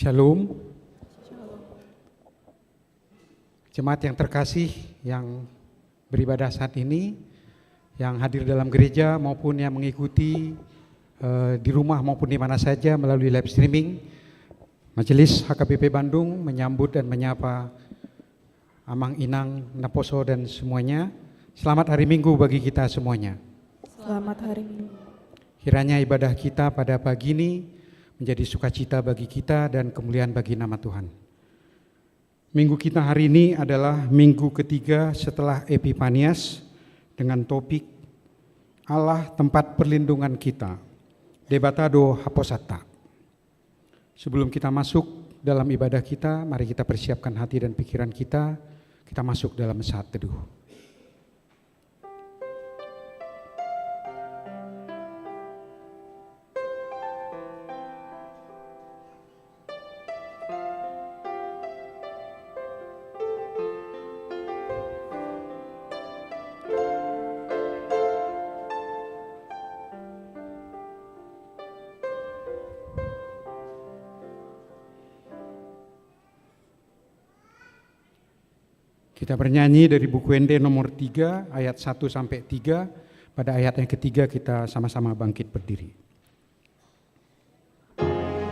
Shalom. Jemaat yang terkasih yang beribadah saat ini, yang hadir dalam gereja maupun yang mengikuti di rumah maupun di mana saja melalui live streaming, Majelis HKBP Bandung menyambut dan menyapa Amang Inang, Naposo dan semuanya. Selamat hari Minggu bagi kita semuanya. Selamat hari Minggu. Kiranya ibadah kita pada pagi ini menjadi sukacita bagi kita dan kemuliaan bagi nama Tuhan. Minggu kita hari ini adalah minggu ketiga setelah Epifanias dengan topik Allah tempat perlindungan kita, Debatado Haposata. Sebelum kita masuk dalam ibadah kita, mari kita persiapkan hati dan pikiran kita masuk dalam saat teduh. Kita bernyanyi dari buku ND nomor 3 ayat 1 sampai 3. Pada ayat yang ketiga kita sama-sama bangkit berdiri. Oh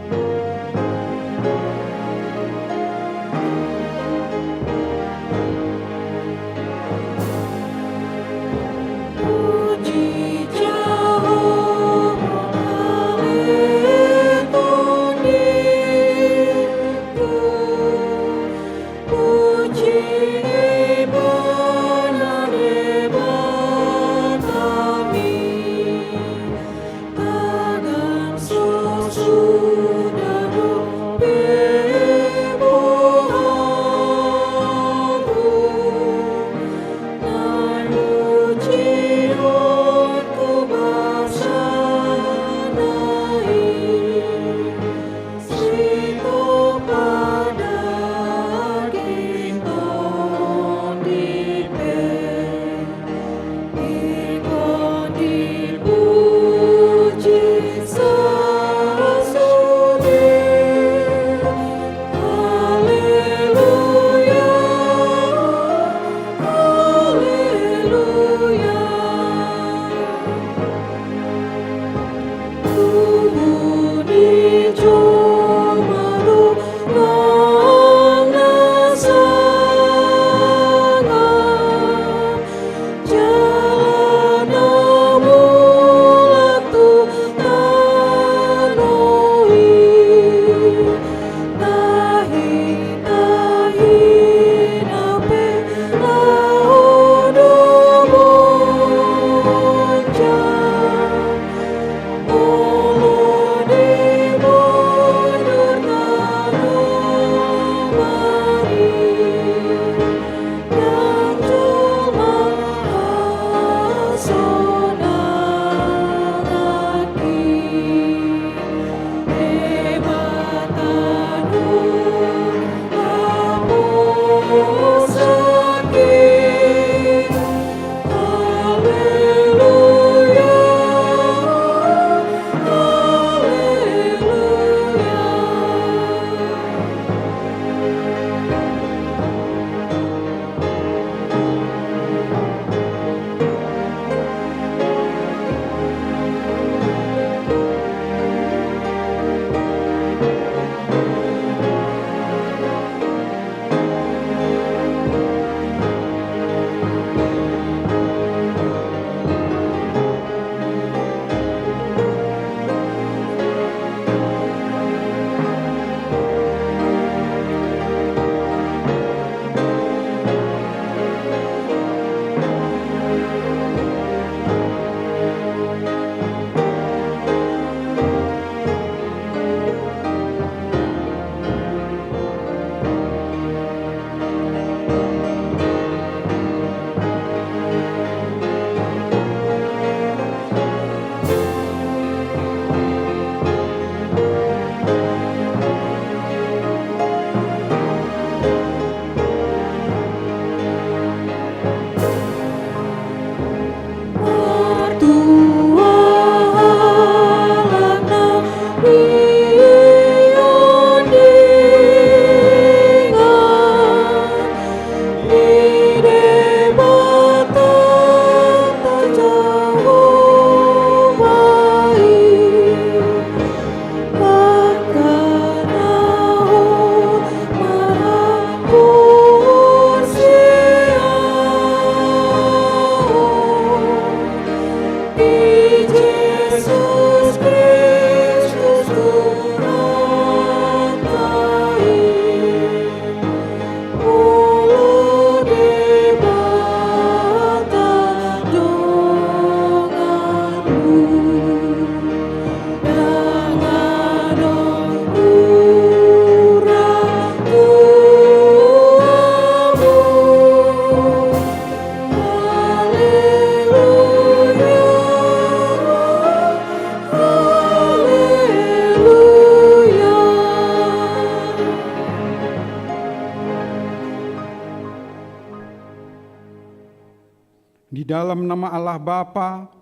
dalam nama Allah Bapa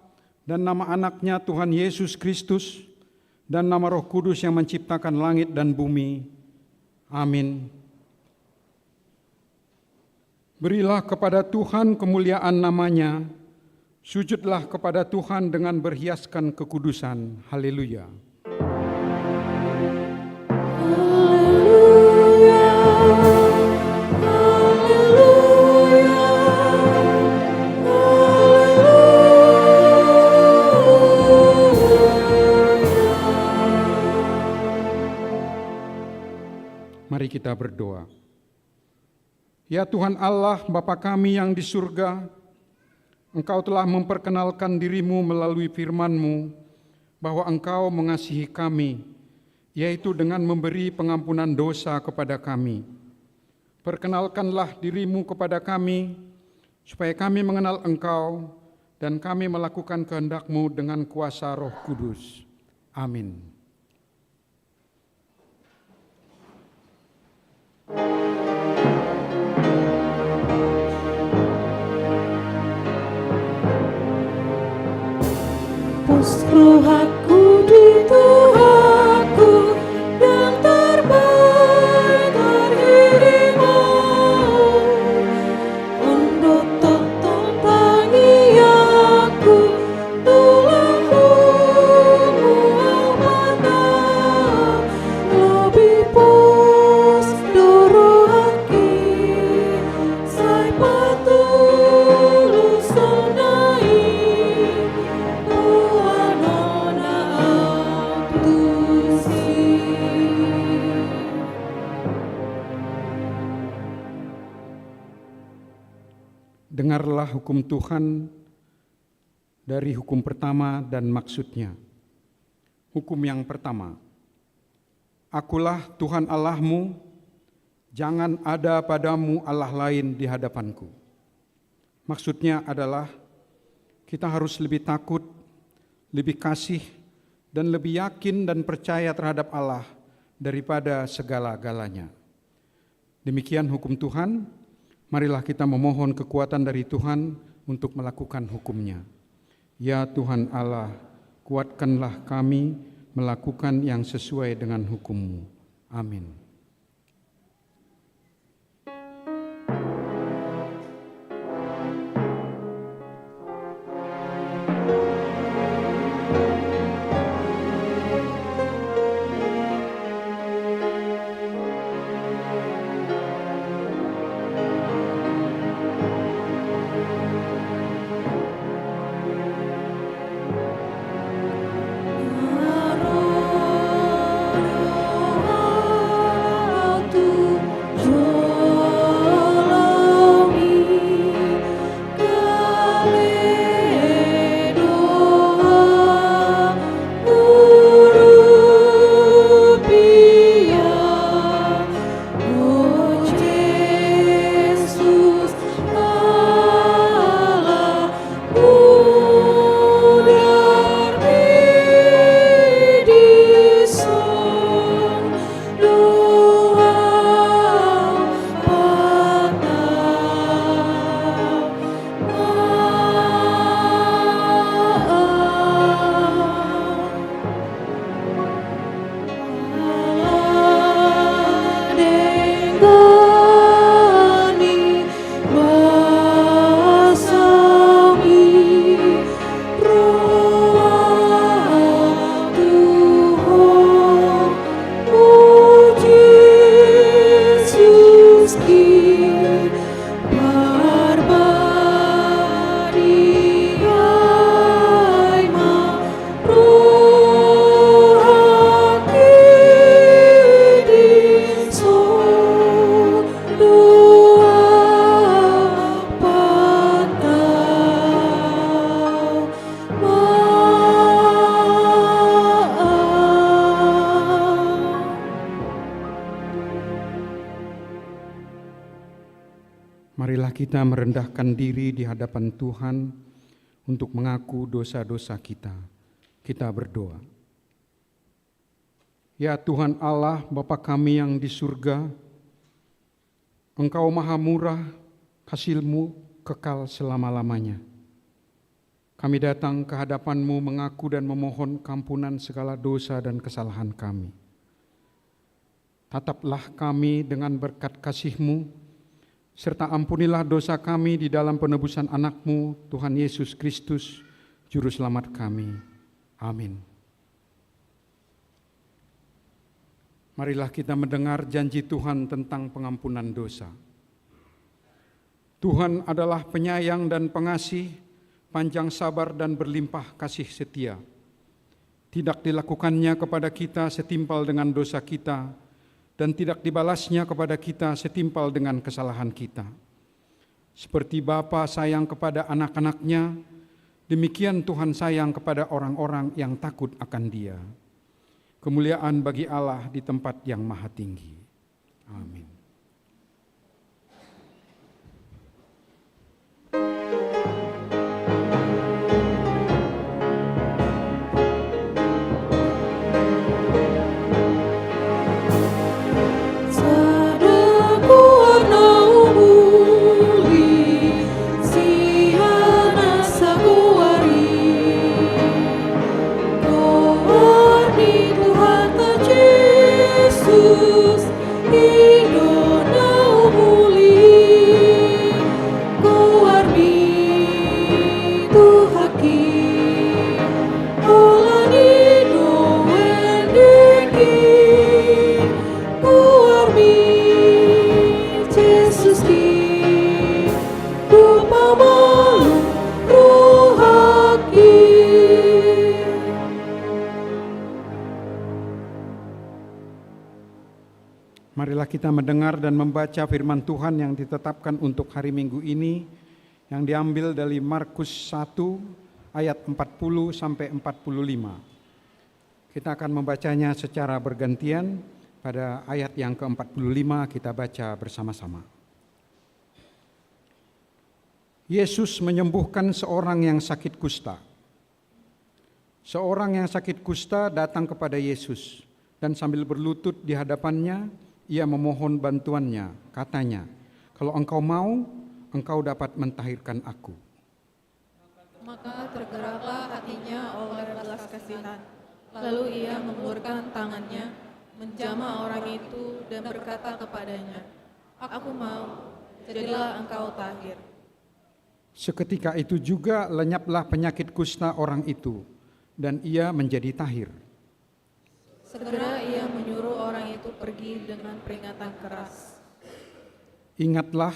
dan nama anaknya Tuhan Yesus Kristus dan nama Roh Kudus yang menciptakan langit dan bumi. Amin. Berilah kepada Tuhan kemuliaan namanya, sujudlah kepada Tuhan dengan berhiaskan kekudusan. Haleluya. Mari kita berdoa. Ya Tuhan Allah, Bapa kami yang di surga, Engkau telah memperkenalkan dirimu melalui firman-Mu bahwa Engkau mengasihi kami, yaitu dengan memberi pengampunan dosa kepada kami. Perkenalkanlah dirimu kepada kami, supaya kami mengenal Engkau dan kami melakukan kehendak-Mu dengan kuasa Roh Kudus. Amin. Rohaku di Tuhanku yang terbaik terhirimu untuk tangi aku tulangmu mata lebih pos dorohaki sai patulus sonai Dengarlah hukum Tuhan dari hukum pertama dan maksudnya. Hukum yang pertama, Akulah Tuhan Allahmu, jangan ada padamu Allah lain di hadapanku. Maksudnya adalah kita harus lebih takut, lebih kasih, dan lebih yakin dan percaya terhadap Allah daripada segala-galanya. Demikian hukum Tuhan. Marilah kita memohon kekuatan dari Tuhan untuk melakukan hukum-Nya. Ya Tuhan Allah, kuatkanlah kami melakukan yang sesuai dengan hukum-Mu. Amin. Marilah kita merendahkan diri di hadapan Tuhan untuk mengaku dosa-dosa kita. Kita berdoa. Ya Tuhan Allah, Bapa kami yang di surga, Engkau maha murah, kasih-Mu kekal selama-lamanya. Kami datang ke hadapan-Mu mengaku dan memohon kampunan segala dosa dan kesalahan kami. Tataplah kami dengan berkat kasih-Mu, serta ampunilah dosa kami di dalam penebusan anak-Mu, Tuhan Yesus Kristus, Juru Selamat kami. Amin. Marilah kita mendengar janji Tuhan tentang pengampunan dosa. Tuhan adalah penyayang dan pengasih, panjang sabar dan berlimpah kasih setia. Tidak dilakukannya kepada kita setimpal dengan dosa kita, dan tidak dibalasnya kepada kita setimpal dengan kesalahan kita. Seperti Bapa sayang kepada anak-anaknya, demikian Tuhan sayang kepada orang-orang yang takut akan Dia. Kemuliaan bagi Allah di tempat yang maha tinggi. Amin. Marilah kita mendengar dan membaca firman Tuhan yang ditetapkan untuk hari Minggu ini, yang diambil dari Markus 1 ayat 40 sampai 45. Kita akan membacanya secara bergantian. Pada ayat yang ke-45 kita baca bersama-sama. Yesus menyembuhkan seorang yang sakit kusta. Seorang yang sakit kusta datang kepada Yesus dan sambil berlutut di hadapannya, ia memohon bantuannya. Katanya, "Kalau engkau mau, engkau dapat mentahirkan aku." Maka tergeraklah hatinya oleh belas kasihan. Lalu ia mengulurkan tangannya, menjamah orang itu dan berkata kepadanya, "Aku mau, jadilah engkau tahir." Seketika itu juga lenyaplah penyakit kusta orang itu, dan ia menjadi tahir. Segera ia menyuruh orang itu pergi dengan peringatan keras. Ingatlah,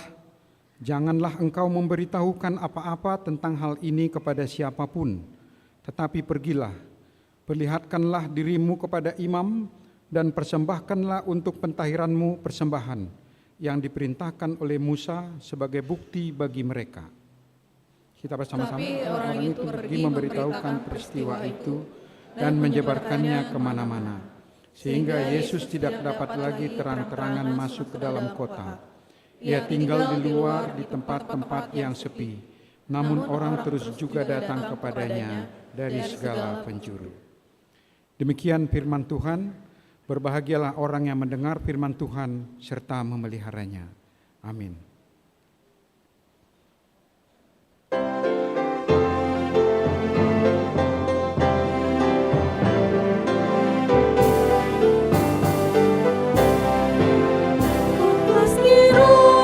janganlah engkau memberitahukan apa-apa tentang hal ini kepada siapapun, tetapi pergilah, perlihatkanlah dirimu kepada imam, dan persembahkanlah untuk pentahiranmu persembahan yang diperintahkan oleh Musa sebagai bukti bagi mereka. Kita bersama-sama. Tapi orang itu pergi memberitahukan peristiwa itu dan menyebarkannya kemana-mana, sehingga Yesus tidak dapat lagi terang-terangan masuk ke dalam kota. Ia tinggal di luar di tempat-tempat yang sepi, namun orang terus juga datang kepadanya dari segala penjuru. Demikian firman Tuhan. Berbahagialah orang yang mendengar firman Tuhan serta memeliharanya. Amin. Oh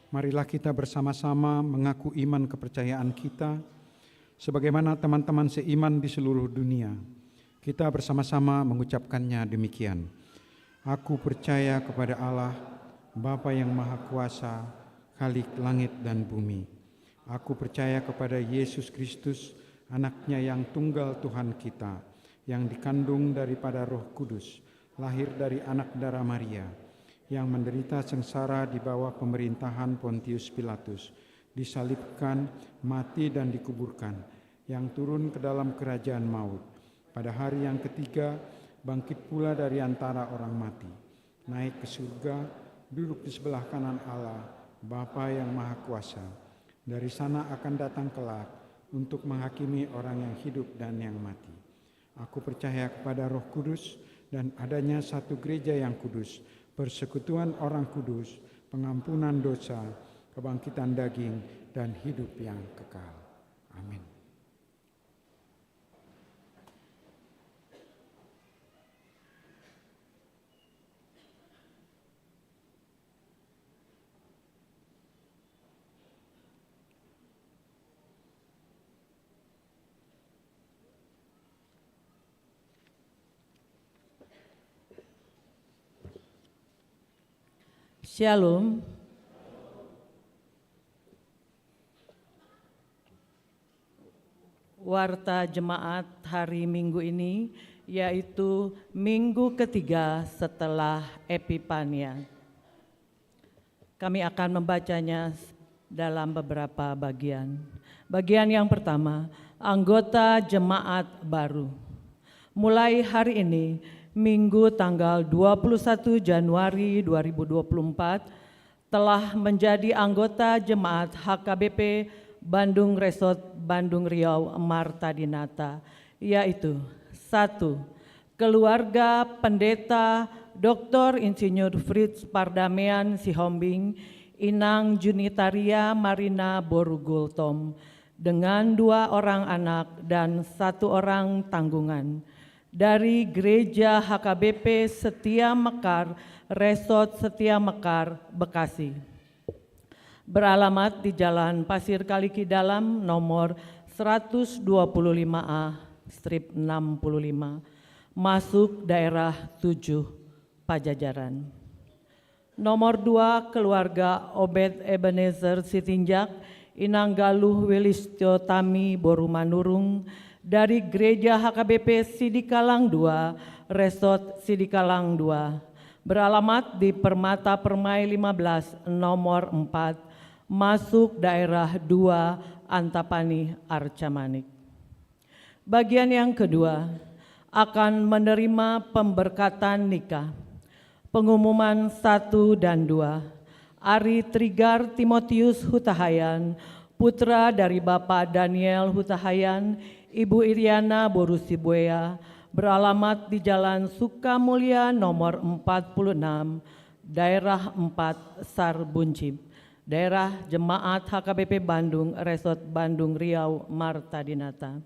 Marilah kita bersama-sama mengaku iman kepercayaan kita, sebagaimana teman-teman seiman di seluruh dunia. Kita bersama-sama mengucapkannya demikian. Aku percaya kepada Allah, Bapa yang Maha Kuasa, Khalik langit dan bumi. Aku percaya kepada Yesus Kristus, Anaknya yang tunggal Tuhan kita, yang dikandung daripada Roh Kudus, lahir dari anak darah Maria, yang menderita sengsara di bawah pemerintahan Pontius Pilatus, disalibkan, mati dan dikuburkan, yang turun ke dalam kerajaan maut. Pada hari yang ketiga, bangkit pula dari antara orang mati, naik ke surga, duduk di sebelah kanan Allah, Bapa yang Maha Kuasa. Dari sana akan datang kelak untuk menghakimi orang yang hidup dan yang mati. Aku percaya kepada Roh Kudus dan adanya satu gereja yang kudus, persekutuan orang kudus, pengampunan dosa, kebangkitan daging, dan hidup yang kekal. Amin. Shalom. Warta jemaat hari Minggu ini yaitu minggu ketiga setelah Epifania. Kami akan membacanya dalam beberapa bagian. Bagian yang pertama, anggota jemaat baru. Mulai hari ini, Minggu tanggal 21 Januari 2024 telah menjadi anggota jemaat HKBP Bandung Resort Bandung Riau Marta Dinata, yaitu 1. Keluarga Pendeta Dr. Insinyur Fritz Pardamean Sihombing, Inang Junitaria Marina Borugultom, dengan 2 orang anak dan 1 orang tanggungan, dari Gereja HKBP Setia Mekar, Resort Setia Mekar, Bekasi. Beralamat di Jalan Pasir Kaliki Dalam nomor 125A/65, masuk daerah 7, Pajajaran. Nomor 2, keluarga Obed Ebenezer Sitinjak, Inang Galuh Wilistyo Tami Borumanurung, dari Gereja HKBP Sidikalang 2, Resort Sidikalang 2, beralamat di Permata Permai 15 nomor 4, masuk daerah 2, Antapani, Arcamanik. Bagian yang kedua, akan menerima pemberkatan nikah. Pengumuman 1 dan 2, Ari Trigar Timotius Hutahayan, putra dari Bapak Daniel Hutahayan, Ibu Iriana Borusibuea, beralamat di Jalan Sukamulya nomor 46, daerah 4, Sarbuncim, daerah Jemaat HKBP Bandung, Resort Bandung Riau, Marta Dinata.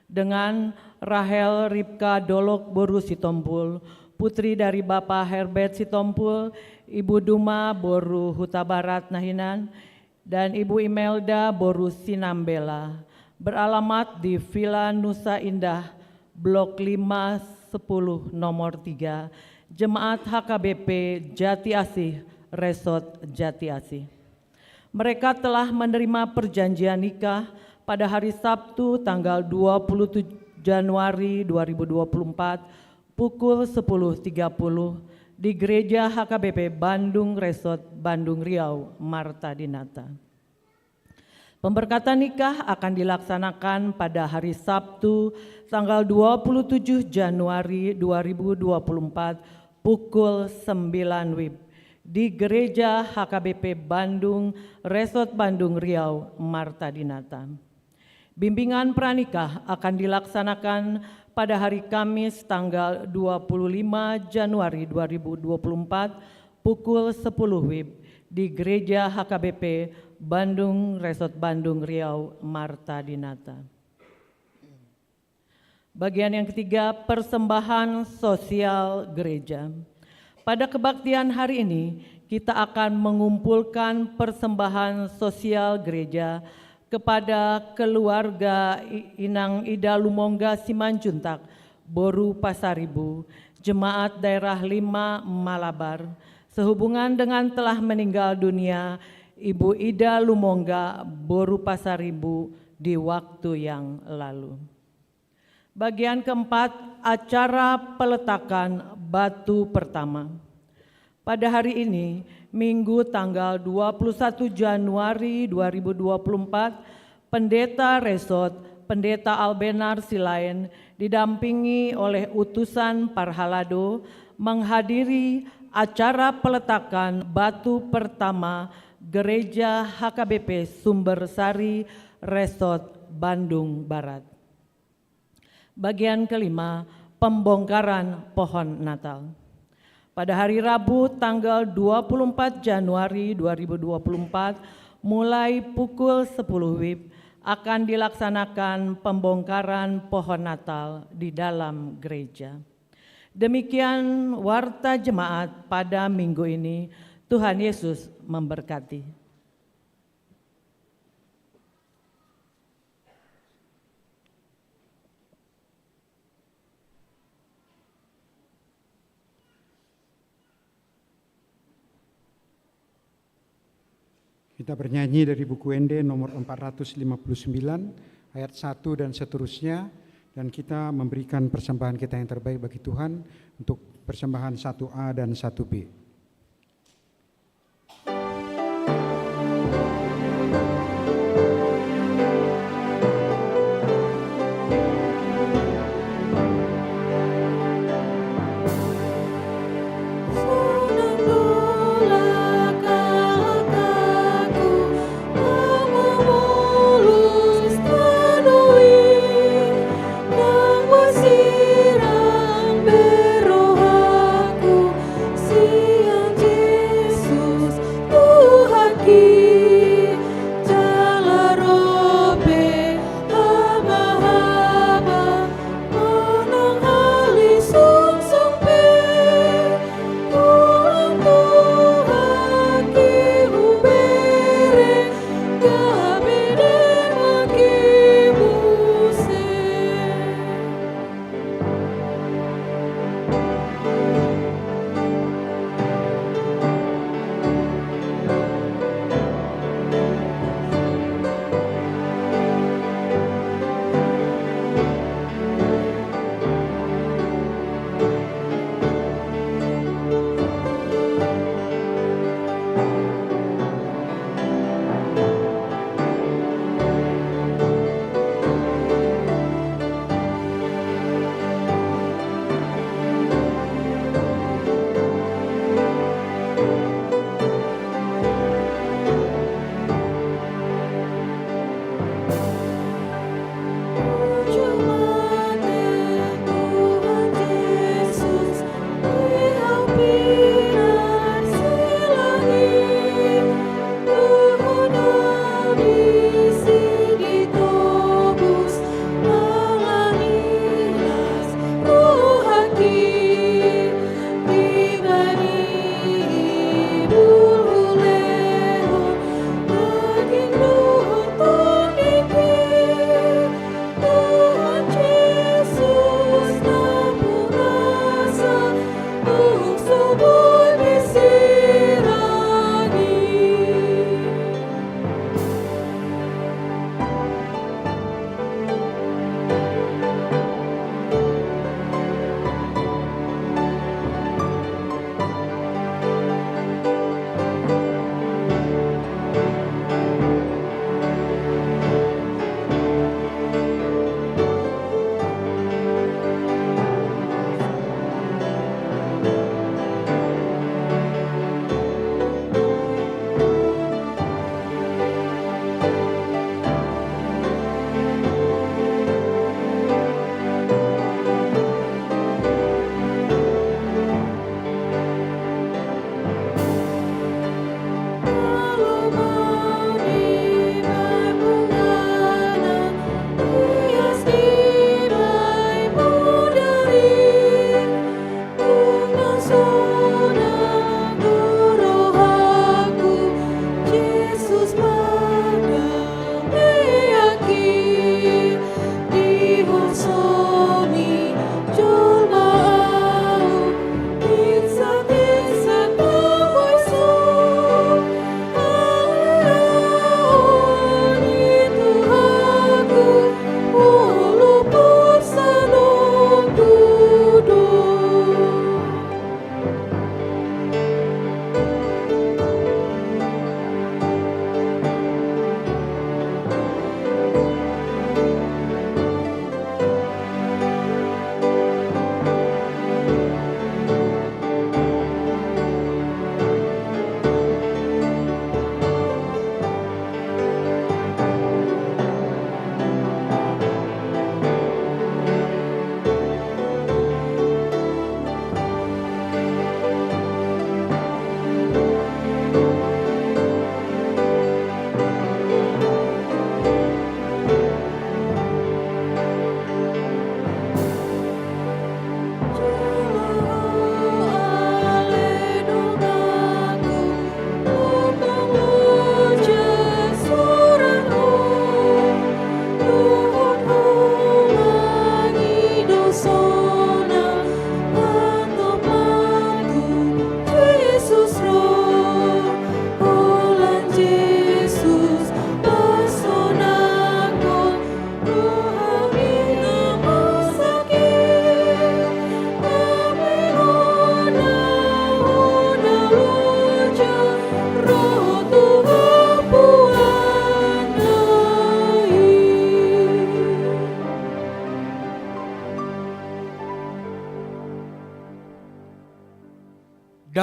Dengan Rahel Ripka Dolok Boru Sitompul, putri dari Bapak Herbert Sitompul, Ibu Duma Boru Huta Barat Nahinan, dan Ibu Imelda Boru Sinambela, beralamat di Villa Nusa Indah, Blok 510 nomor 3, Jemaat HKBP Jati Asih, Resort Jati Asih. Mereka telah menerima perjanjian nikah pada hari Sabtu tanggal 27 Januari 2024 pukul 10.30 di Gereja HKBP Bandung Resort Bandung Riau, Marta Dinata. Pemberkatan nikah akan dilaksanakan pada hari Sabtu tanggal 27 Januari 2024 pukul 9 WIB di Gereja HKBP Bandung, Resort Bandung Riau, Marta Dinata. Bimbingan pranikah akan dilaksanakan pada hari Kamis tanggal 25 Januari 2024 pukul 10 WIB di Gereja HKBP Bandung, Resort Bandung Riau, Marta Dinata. Bagian yang ketiga, persembahan sosial gereja. Pada kebaktian hari ini, kita akan mengumpulkan persembahan sosial gereja kepada keluarga Inang Ida Lumongga Simanjuntak, Boru Pasaribu, Jemaat Daerah 5 Malabar, sehubungan dengan telah meninggal dunia Ibu Ida Lumongga, Boru Pasaribu di waktu yang lalu. Bagian keempat, acara peletakan batu pertama. Pada hari ini, Minggu tanggal 21 Januari 2024, Pendeta Resot, Pendeta Albenar Silain, didampingi oleh utusan Parhalado, menghadiri acara peletakan batu pertama Gereja HKBP Sumber Sari, Resot, Bandung Barat. Bagian kelima, pembongkaran pohon Natal. Pada hari Rabu tanggal 24 Januari 2024 mulai pukul 10 WIB akan dilaksanakan pembongkaran pohon Natal di dalam gereja. Demikian warta jemaat pada minggu ini. Tuhan Yesus memberkati. Kita bernyanyi dari buku ND nomor 459 ayat 1 dan seterusnya, dan kita memberikan persembahan kita yang terbaik bagi Tuhan untuk persembahan 1A dan 1B. Siram berohaku,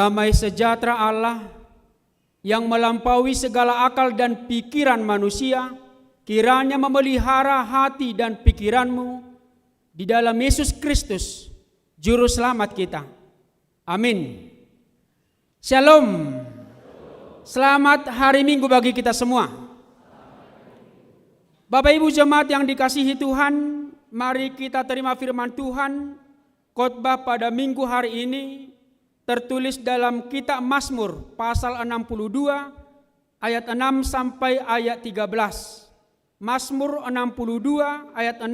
damai sejahtera Allah yang melampaui segala akal dan pikiran manusia, kiranya memelihara hati dan pikiranmu di dalam Yesus Kristus, Juru Selamat kita. Amin. Shalom. Selamat hari Minggu bagi kita semua. Bapak Ibu jemaat yang dikasihi Tuhan, mari kita terima firman Tuhan. Khotbah pada minggu hari ini tertulis dalam kitab Mazmur pasal 62 ayat 6 sampai ayat 13. Mazmur 62 ayat 6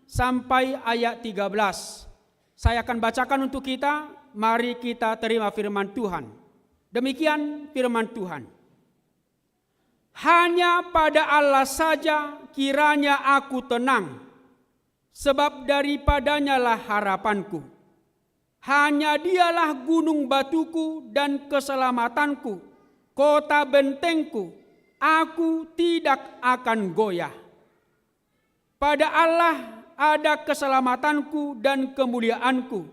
sampai ayat 13. Saya akan bacakan untuk kita, mari kita terima firman Tuhan. Demikian firman Tuhan. Hanya pada Allah saja kiranya aku tenang, sebab daripadanya lah harapanku. Hanya dialah gunung batuku dan keselamatanku, kota bentengku, aku tidak akan goyah. Pada Allah ada keselamatanku dan kemuliaanku,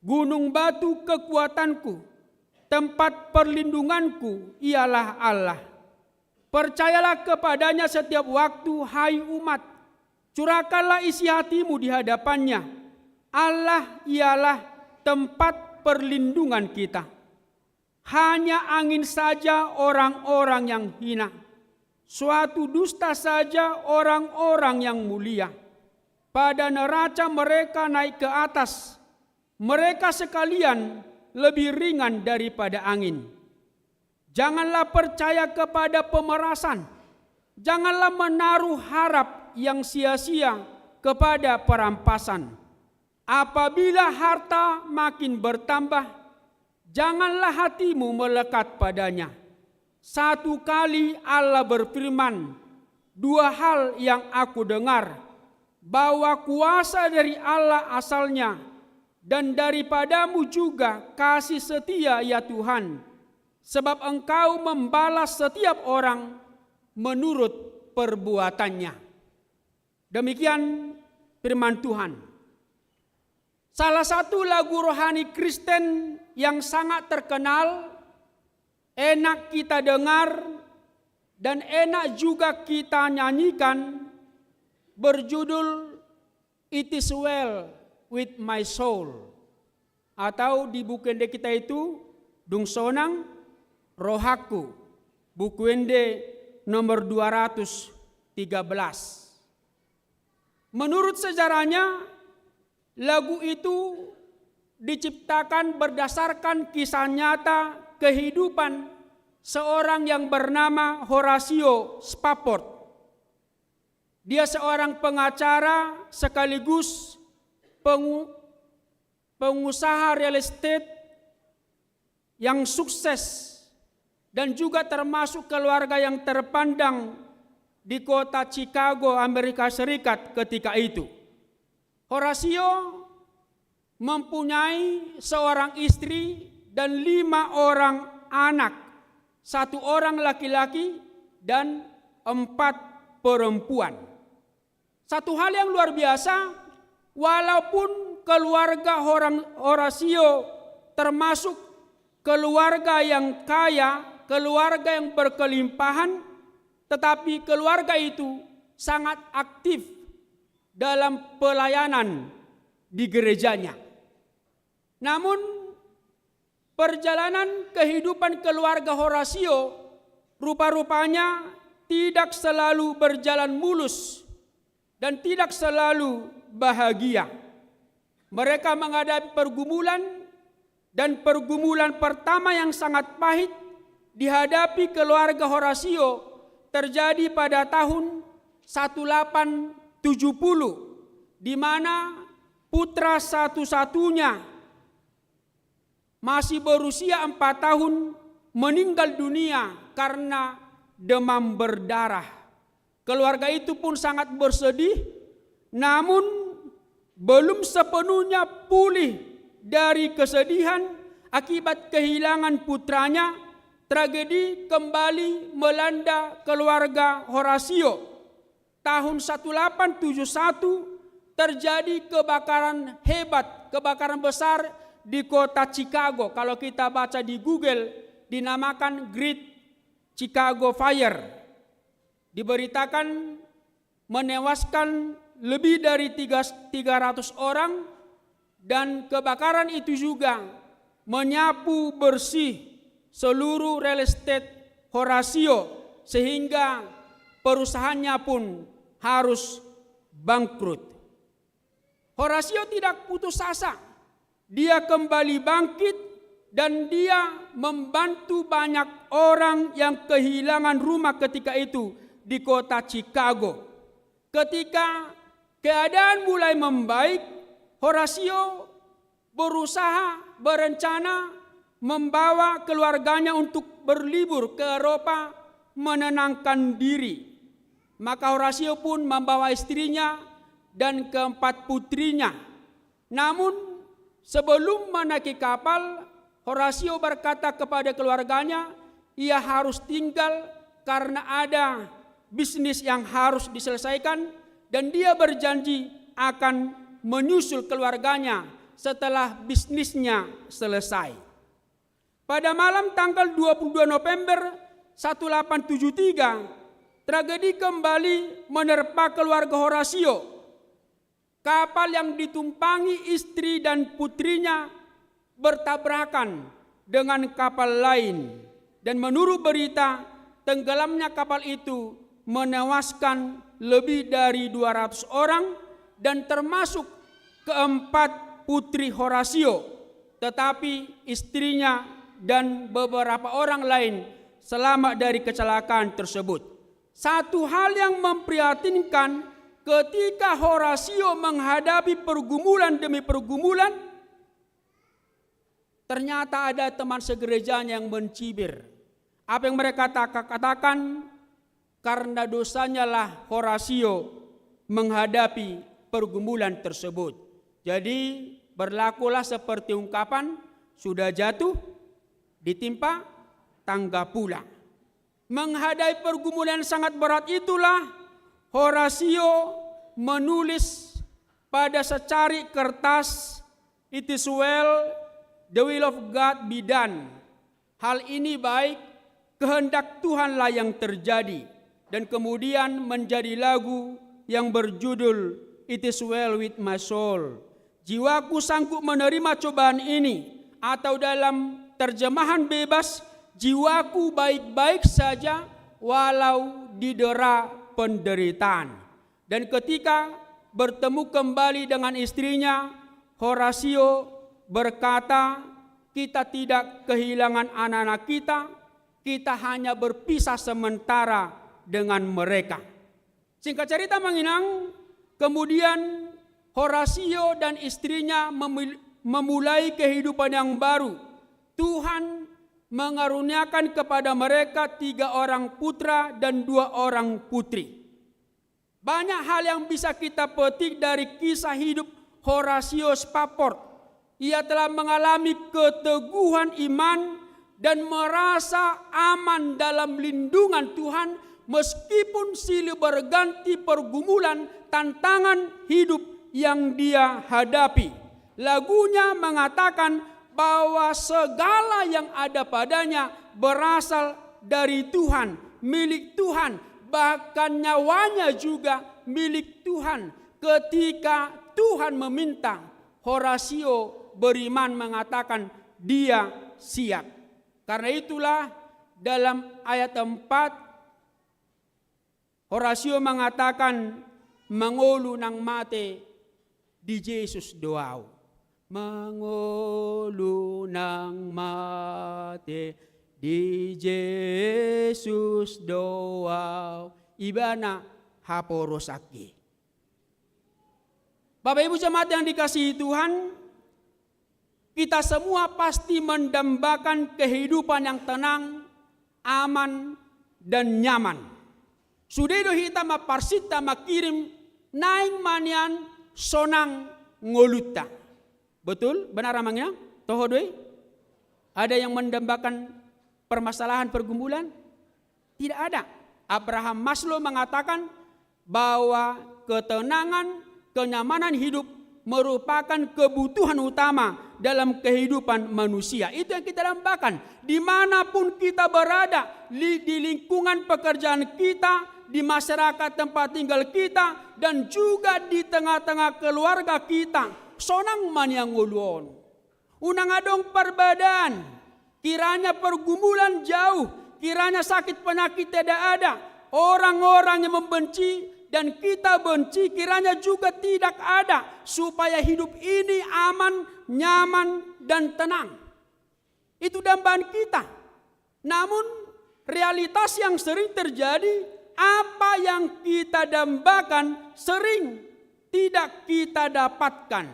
gunung batu kekuatanku, tempat perlindunganku ialah Allah. Percayalah kepadanya setiap waktu, hai umat, curahkanlah isi hatimu di hadapannya. Allah ialah tempat perlindungan kita. Hanya angin saja orang-orang yang hina, suatu dusta saja orang-orang yang mulia. Pada neraca mereka naik ke atas, mereka sekalian lebih ringan daripada angin. Janganlah percaya kepada pemerasan, janganlah menaruh harap yang sia-sia kepada perampasan. Apabila harta makin bertambah, janganlah hatimu melekat padanya. Satu kali Allah berfirman, dua hal yang aku dengar, bahwa kuasa dari Allah asalnya, dan daripadamu juga kasih setia ya Tuhan, sebab Engkau membalas setiap orang menurut perbuatannya. Demikian firman Tuhan. Salah satu lagu rohani Kristen yang sangat terkenal, enak kita dengar dan enak juga kita nyanyikan, berjudul It Is Well With My Soul, atau di buku ende kita itu Dung Sonang Rohaku, buku ende nomor 213. Menurut sejarahnya, lagu itu diciptakan berdasarkan kisah nyata kehidupan seorang yang bernama Horatio Spafford. Dia seorang pengacara sekaligus pengusaha real estate yang sukses dan juga termasuk keluarga yang terpandang di kota Chicago, Amerika Serikat ketika itu. Horatio mempunyai seorang istri dan 5 orang anak, 1 orang laki-laki dan 4 perempuan. Satu hal yang luar biasa, walaupun keluarga Horatio termasuk keluarga yang kaya, keluarga yang berkelimpahan, tetapi keluarga itu sangat aktif dalam pelayanan di gerejanya. Namun perjalanan kehidupan keluarga Horatio rupa-rupanya tidak selalu berjalan mulus dan tidak selalu bahagia. Mereka menghadapi pergumulan, dan pergumulan pertama yang sangat pahit dihadapi keluarga Horatio terjadi pada tahun 1870, di mana putra satu-satunya masih berusia 4 tahun meninggal dunia karena demam berdarah. Keluarga itu pun sangat bersedih, namun belum sepenuhnya pulih dari kesedihan akibat kehilangan putranya. Tragedi kembali melanda keluarga Horatio. Tahun 1871 terjadi kebakaran hebat, kebakaran besar di kota Chicago. Kalau kita baca di Google, dinamakan Great Chicago Fire. Diberitakan menewaskan lebih dari 300 orang, dan kebakaran itu juga menyapu bersih seluruh real estate Horatio sehingga perusahaannya pun harus bangkrut. Horatio tidak putus asa. Dia kembali bangkit dan dia membantu banyak orang yang kehilangan rumah ketika itu di kota Chicago. Ketika keadaan mulai membaik, Horatio berencana membawa keluarganya untuk berlibur ke Eropa menenangkan diri. Maka Horatio pun membawa istrinya dan keempat putrinya. Namun sebelum menaiki kapal, Horatio berkata kepada keluarganya, ia harus tinggal karena ada bisnis yang harus diselesaikan, dan dia berjanji akan menyusul keluarganya setelah bisnisnya selesai. Pada malam tanggal 22 November 1873, tragedi kembali menerpa keluarga Horatio. Kapal yang ditumpangi istri dan putrinya bertabrakan dengan kapal lain, dan menurut berita, tenggelamnya kapal itu menewaskan lebih dari 200 orang dan termasuk keempat putri Horatio, tetapi istrinya dan beberapa orang lain selamat dari kecelakaan tersebut. Satu hal yang memprihatinkan ketika Horatio menghadapi pergumulan demi pergumulan, ternyata ada teman segerejanya yang mencibir. Apa yang mereka katakan, karena dosanya lah Horatio menghadapi pergumulan tersebut. Jadi berlakulah seperti ungkapan, sudah jatuh ditimpa tangga pula. Menghadapi pergumulan sangat berat itulah Horatio menulis pada secari kertas, "It is well, the will of God be done." Hal ini baik, kehendak Tuhanlah yang terjadi. Dan kemudian menjadi lagu yang berjudul "It is well with my soul." Jiwaku sanggup menerima cobaan ini, atau dalam terjemahan bebas, jiwaku baik-baik saja walau didera penderitaan. Dan ketika bertemu kembali dengan istrinya, Horatio berkata, kita tidak kehilangan anak-anak kita, kita hanya berpisah sementara dengan mereka. Singkat cerita menginang, kemudian Horatio dan istrinya memulai kehidupan yang baru. Tuhan mengaruniakan kepada mereka 3 orang putra dan 2 orang putri. Banyak hal yang bisa kita petik dari kisah hidup Horatio Spafford. Ia telah mengalami keteguhan iman dan merasa aman dalam lindungan Tuhan, meskipun silih berganti pergumulan tantangan hidup yang dia hadapi. Lagunya mengatakan bahwa segala yang ada padanya berasal dari Tuhan, milik Tuhan, bahkan nyawanya juga milik Tuhan. Ketika Tuhan meminta, Horatio beriman mengatakan dia siap. Karena itulah dalam ayat 4, Horatio mengatakan, mangolu nang mate di Yesus doau. Mangolu nang mate di Yesus doau. Ibana haporosaki. Bapak Ibu jemaat yang dikasihi Tuhan, kita semua pasti mendambakan kehidupan yang tenang, aman, dan nyaman. Sudedo hita maparsita makirim naing manian sonang ngoluta. Betul? Benar amangnya? Tohodoi? Ada yang mendambakan permasalahan pergumulan? Tidak ada. Abraham Maslow mengatakan bahwa ketenangan, kenyamanan hidup merupakan kebutuhan utama dalam kehidupan manusia. Itu yang kita dambakan. Dimanapun kita berada, di lingkungan pekerjaan kita, di masyarakat tempat tinggal kita, dan juga di tengah-tengah keluarga kita. Sonang man yang ulun. Unang adong perbedaan. Kiranya pergumulan jauh, kiranya sakit penyakit tidak ada. Orang-orang yang membenci dan kita benci kiranya juga tidak ada, supaya hidup ini aman, nyaman, dan tenang. Itu dambaan kita. Namun realitas yang sering terjadi, apa yang kita dambakan sering tidak kita dapatkan.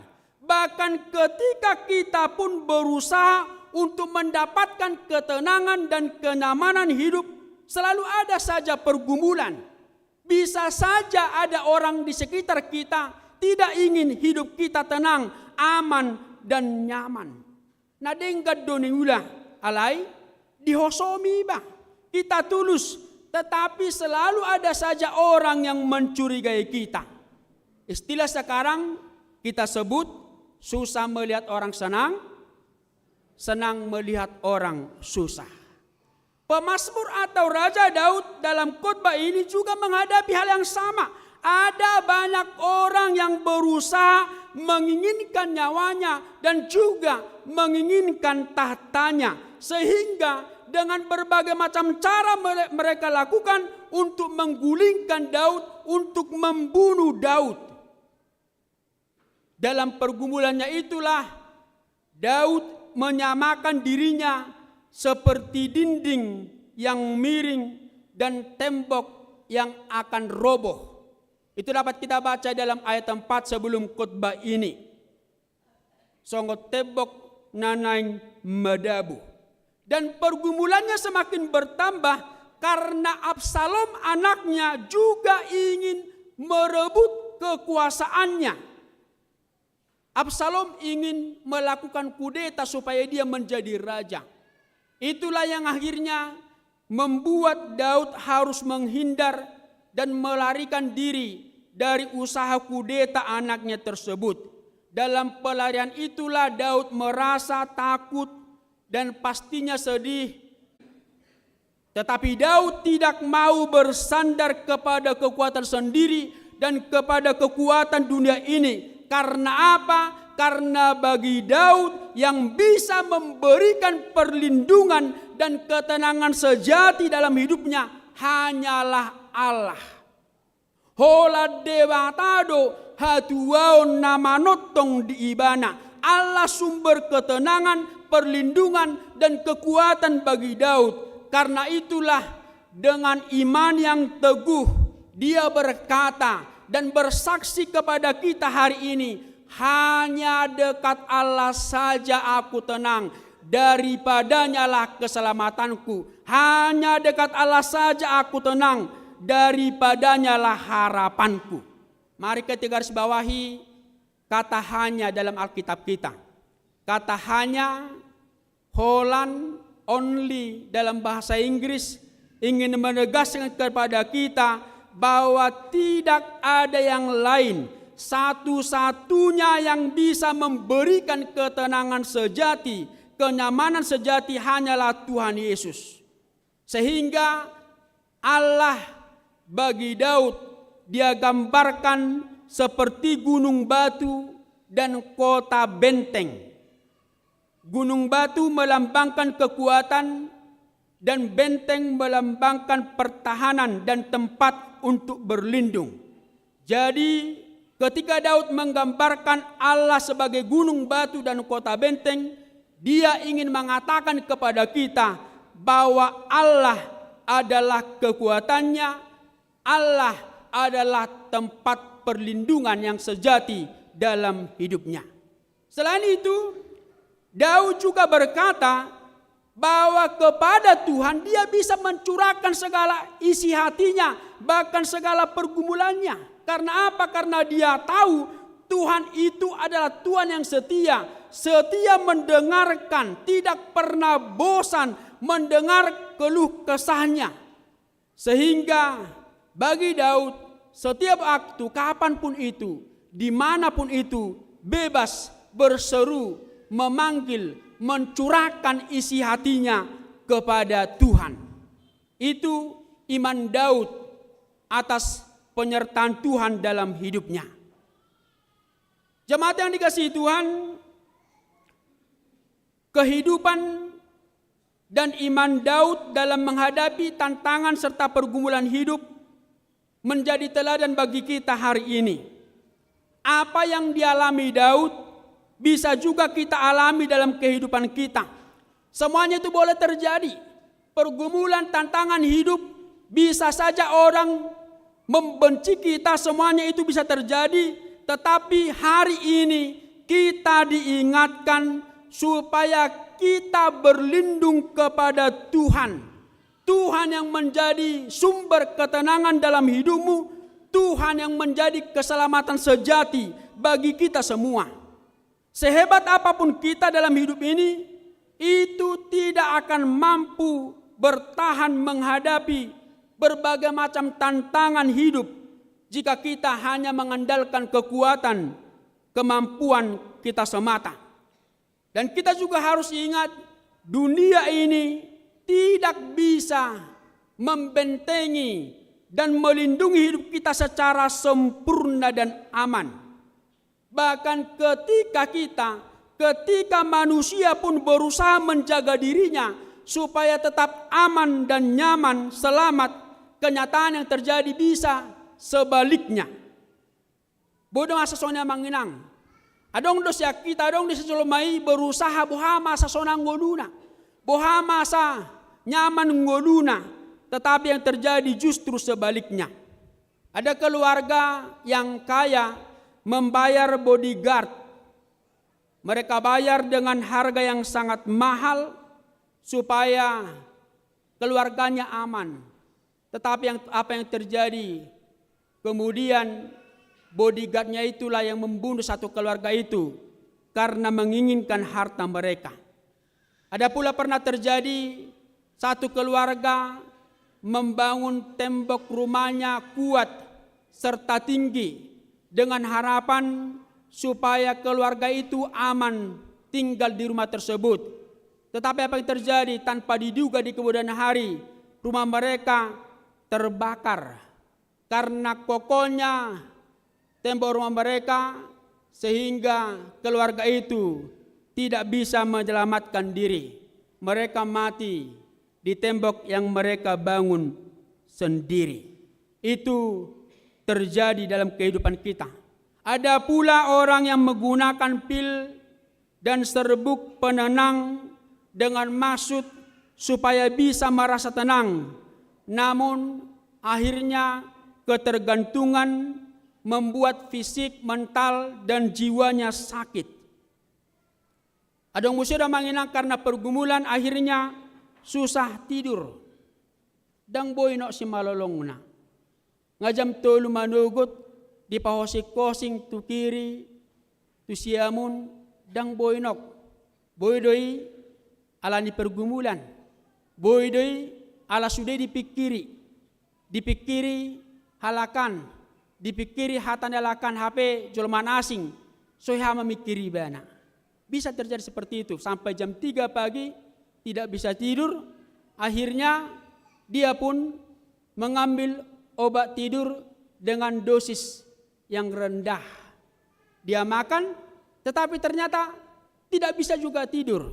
Bahkan ketika kita pun berusaha untuk mendapatkan ketenangan dan kenyamanan hidup, selalu ada saja pergumulan. Bisa saja ada orang di sekitar kita tidak ingin hidup kita tenang, aman, dan nyaman. Nadenggat doniula alai dihosomi ba. Kita tulus, tetapi selalu ada saja orang yang mencurigai kita. Istilah sekarang kita sebut susah melihat orang senang, senang melihat orang susah. Pemazmur atau Raja Daud dalam khotbah ini juga menghadapi hal yang sama. Ada banyak orang yang berusaha menginginkan nyawanya dan juga menginginkan tahtanya. Sehingga dengan berbagai macam cara mereka lakukan untuk menggulingkan Daud, untuk membunuh Daud. Dalam pergumulannya itulah Daud menyamakan dirinya seperti dinding yang miring dan tembok yang akan roboh. Itu dapat kita baca dalam ayat 4 sebelum khotbah ini. Songot tembok nanaing medabu. Dan pergumulannya semakin bertambah karena Absalom anaknya juga ingin merebut kekuasaannya. Absalom ingin melakukan kudeta supaya dia menjadi raja. Itulah yang akhirnya membuat Daud harus menghindar dan melarikan diri dari usaha kudeta anaknya tersebut. Dalam pelarian itulah Daud merasa takut dan pastinya sedih. Tetapi Daud tidak mau bersandar kepada kekuatan sendiri dan kepada kekuatan dunia ini. Karena apa? Karena bagi Daud yang bisa memberikan perlindungan dan ketenangan sejati dalam hidupnya hanyalah Allah. Hola debatado hatuau namanotong di ibana. Allah sumber ketenangan, perlindungan, dan kekuatan bagi Daud. Karena itulah dengan iman yang teguh dia berkata dan bersaksi kepada kita hari ini, hanya dekat Allah saja aku tenang, daripadanya lah keselamatanku. Hanya dekat Allah saja aku tenang, daripadanya lah harapanku. Mari kita garis bawahi kata hanya dalam Alkitab kita. Kata hanya, Holland, only dalam bahasa Inggris ingin menegaskan kepada kita bahwa tidak ada yang lain, satu-satunya yang bisa memberikan ketenangan sejati, kenyamanan sejati hanyalah Tuhan Yesus. Sehingga Allah bagi Daud dia gambarkan seperti gunung batu dan kota benteng. Gunung batu melambangkan kekuatan dan benteng melambangkan pertahanan dan tempat untuk berlindung. Jadi ketika Daud menggambarkan Allah sebagai gunung batu dan kota benteng, dia ingin mengatakan kepada kita bahwa Allah adalah kekuatannya, Allah adalah tempat perlindungan yang sejati dalam hidupnya. Selain itu, Daud juga berkata bahwa kepada Tuhan dia bisa mencurahkan segala isi hatinya, bahkan segala pergumulannya. Karena apa? Karena dia tahu Tuhan itu adalah Tuhan yang setia, setia mendengarkan, tidak pernah bosan mendengar keluh kesahnya. Sehingga bagi Daud setiap waktu, kapanpun itu, dimanapun itu, bebas berseru, memanggil, mencurahkan isi hatinya kepada Tuhan. Itu iman Daud atas penyertaan Tuhan dalam hidupnya. Jemaat yang dikasihi Tuhan, kehidupan dan iman Daud dalam menghadapi tantangan serta pergumulan hidup menjadi teladan bagi kita hari ini. Apa yang dialami Daud bisa juga kita alami dalam kehidupan kita. Semuanya itu boleh terjadi. Pergumulan, tantangan hidup, bisa saja orang membenci kita, semuanya itu bisa terjadi. Tetapi hari ini kita diingatkan supaya kita berlindung kepada Tuhan. Tuhan yang menjadi sumber ketenangan dalam hidupmu, Tuhan yang menjadi keselamatan sejati bagi kita semua. Sehebat apapun kita dalam hidup ini, itu tidak akan mampu bertahan menghadapi berbagai macam tantangan hidup jika kita hanya mengandalkan kekuatan, kemampuan kita semata. Dan kita juga harus ingat, dunia ini tidak bisa membentengi dan melindungi hidup kita secara sempurna dan aman. Bahkan ketika manusia pun berusaha menjaga dirinya supaya tetap aman dan nyaman, selamat, kenyataan yang terjadi bisa sebaliknya. Bodoh asa sonya manginang. Adong dosia kita, adong dosia jolomai berusaha boha masa sonang ngoduna. Boha masa nyaman ngoduna. Tetapi yang terjadi justru sebaliknya. Ada keluarga yang kaya membayar bodyguard. Mereka bayar dengan harga yang sangat mahal supaya keluarganya aman. Tetapi apa yang terjadi? Kemudian bodyguardnya itulah yang membunuh satu keluarga itu karena menginginkan harta mereka. Ada pula pernah terjadi satu keluarga membangun tembok rumahnya kuat serta tinggi dengan harapan supaya keluarga itu aman tinggal di rumah tersebut. Tetapi apa yang terjadi? Tanpa diduga di kemudian hari, rumah mereka terbakar karena kokohnya tembok rumah mereka, sehingga keluarga itu tidak bisa menyelamatkan diri. Mereka mati di tembok yang mereka bangun sendiri. Itu terjadi dalam kehidupan kita. Ada pula orang yang menggunakan pil dan serbuk penenang dengan maksud supaya bisa merasa tenang. Namun akhirnya ketergantungan membuat fisik, mental, dan jiwanya sakit. Ada musuh yang menginang karena pergumulan akhirnya susah tidur. Dang boy no si malolong na. Ngajam tolu manugot di pahosik-kosing tu kiri tu siamun dang boy nok. Boy doi alani pergumulan. Boy doi ala sudah dipikiri halakan. Dipikiri hatan halakan HP jolman asing. Soha memikiri bana. Bisa terjadi seperti itu sampai jam 3 pagi tidak bisa tidur. Akhirnya dia pun mengambil obat tidur dengan dosis yang rendah. Dia makan tetapi ternyata tidak bisa juga tidur.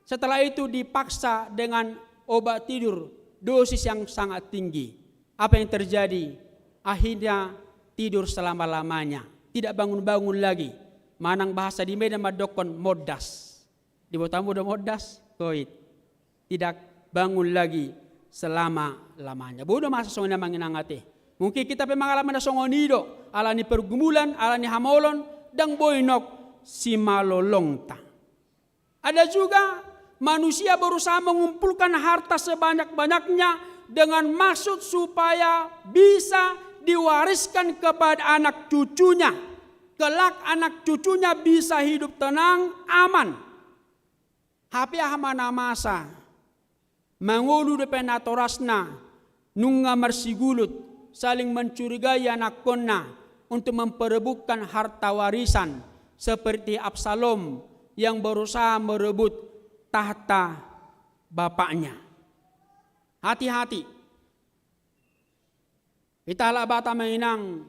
Setelah itu dipaksa dengan obat tidur dosis yang sangat tinggi. Apa yang terjadi? Akhirnya tidur selama-lamanya, tidak bangun-bangun lagi. Manang bahasa di Medan madokon modas. Di botamu udah modas, koit. Tidak bangun lagi selama-lamanya. Bodoh masa songonnya manginangate. Mungkin kita pemangalaman na songonido, alani pergumulan, alani hamolon, dang boynok si malolongta. Ada juga manusia berusaha mengumpulkan harta sebanyak-banyaknya dengan maksud supaya bisa diwariskan kepada anak cucunya. Kelak anak cucunya bisa hidup tenang, aman. Hapi ahamana masa. Mangulu depan atorasna. Nunga marsigulut. Saling mencurigai anak konna. Untuk memperebutkan harta warisan. seperti Absalom yang berusaha merebut tahta bapaknya. Hati-hati. Itala bata mainang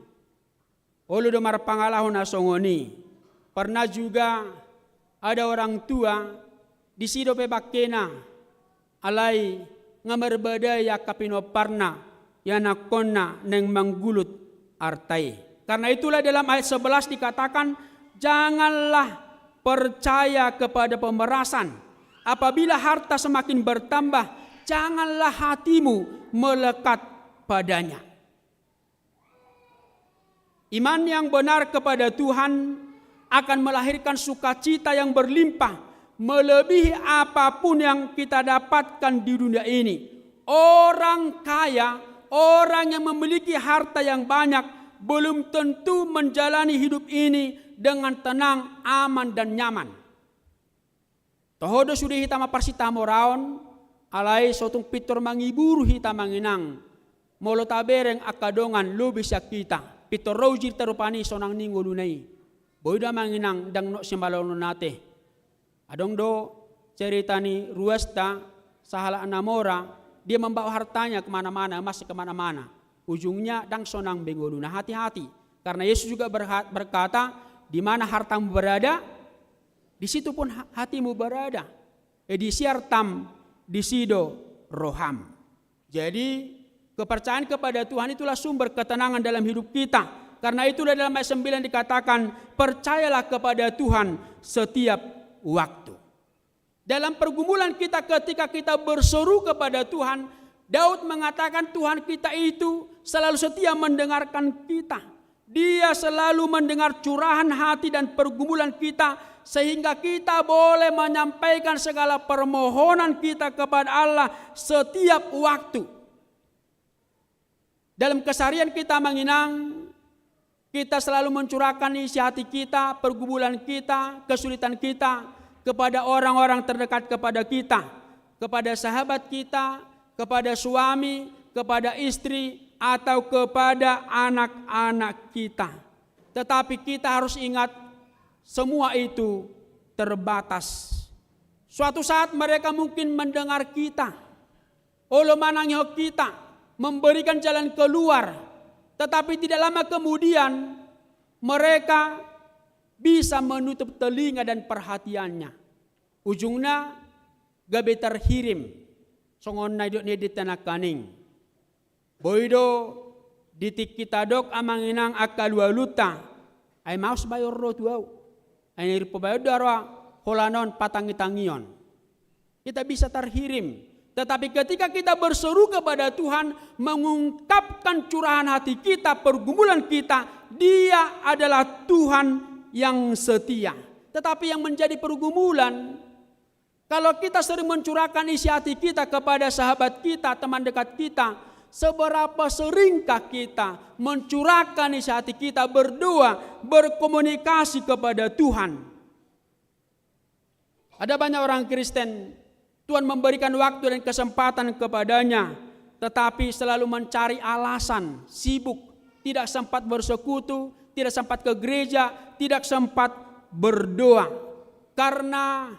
ulu domar pangalahon na songoni. Pernah juga ada orang tua di sido pe bakkena alai ngamerbadaya kapinoparna yanakonna neng manggulut artai. Karena itulah dalam ayat 11 dikatakan, janganlah percaya kepada pemerasan. Apabila harta semakin bertambah, janganlah hatimu melekat padanya. Iman yang benar kepada Tuhan akan melahirkan sukacita yang berlimpah, melebihi apapun yang kita dapatkan di dunia ini. Orang kaya, orang yang memiliki harta yang banyak, belum tentu menjalani hidup ini dengan tenang, aman, dan nyaman. Tohodo sudah hita maparsita moraon, alai sotung pitor mangiburu hita manginang, molo tabereng akadongan lo bisa kita, pitor rojir terupani sonang ninggo lunai, boyda manginang dang no simbalono nate. Adong do cerita ni Ruesta sahala anamora, dia membawa hartanya kemana-mana, masih kemana-mana. Ujungnya dang sonang bengoluna. Hati-hati, karena Yesus juga berkata, di mana hartamu berada, di situ pun hatimu berada. Di siartam, di sido roham. Jadi kepercayaan kepada Tuhan itulah sumber ketenangan dalam hidup kita. Karena itulah dalam ayat 9 dikatakan, percayalah kepada Tuhan setiap waktu. Dalam pergumulan kita ketika kita berseru kepada Tuhan, Daud mengatakan Tuhan kita itu selalu setia mendengarkan kita. Dia selalu mendengar curahan hati dan pergumulan kita, sehingga kita boleh menyampaikan segala permohonan kita kepada Allah setiap waktu. Dalam keseharian kita menginang, kita selalu mencurahkan isi hati kita, pergumulan kita, kesulitan kita kepada orang-orang terdekat kepada kita, kepada sahabat kita, kepada suami, kepada istri, atau kepada anak-anak kita. Tetapi kita harus ingat, semua itu terbatas. Suatu saat mereka mungkin mendengar kita, olo manangyo kita, memberikan jalan keluar. Tetapi tidak lama kemudian, mereka bisa menutup telinga dan perhatiannya. Ujungnya, gabe terhirim. Songon naidok nedit tanak kaning. Boido ditik kita dok amanginang akalualuta. Ay maus bayor ro tuaw. Ay nirpo bayor darwa holanon patangitangion. Kita bisa terhirim. Tetapi ketika kita berseru kepada Tuhan, mengungkapkan curahan hati kita, pergumulan kita, Dia adalah Tuhan yang setia. Tetapi yang menjadi pergumulan, kalau kita sering mencurahkan isi hati kita kepada sahabat kita, teman dekat kita, seberapa seringkah kita mencurahkan isi hati kita, berdoa, berkomunikasi kepada Tuhan? Ada banyak orang Kristen, Tuhan memberikan waktu dan kesempatan kepadanya, tetapi selalu mencari alasan, sibuk, tidak sempat bersekutu, tidak sempat ke gereja, tidak sempat berdoa. Karena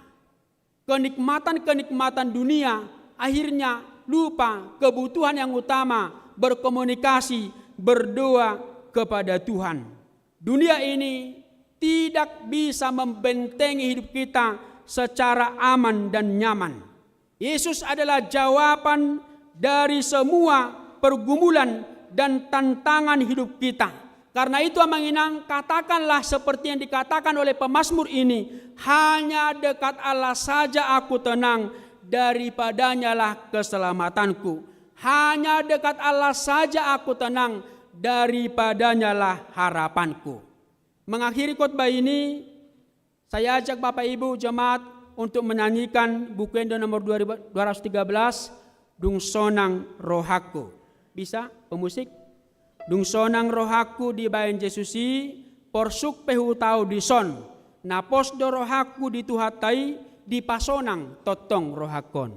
kenikmatan-kenikmatan dunia, akhirnya lupa kebutuhan yang utama, berkomunikasi, berdoa kepada Tuhan. Dunia ini tidak bisa membentengi hidup kita secara aman dan nyaman. Yesus adalah jawaban dari semua pergumulan dan tantangan hidup kita. Karena itu amanginang, katakanlah seperti yang dikatakan oleh pemazmur ini, hanya dekat Allah saja aku tenang, daripadanya lah keselamatanku. Hanya dekat Allah saja aku tenang, daripadanya lah harapanku. Mengakhiri khotbah ini, saya ajak Bapak Ibu jemaat untuk menyanyikan Bukendo nomor 213, Dung Sonang Rohaku. Bisa pemusik? Dung sonang rohaku di bayan Jesusi, porsuk pehutau di son, napos do rohaku di tuhatai, di pasonang totong rohakon.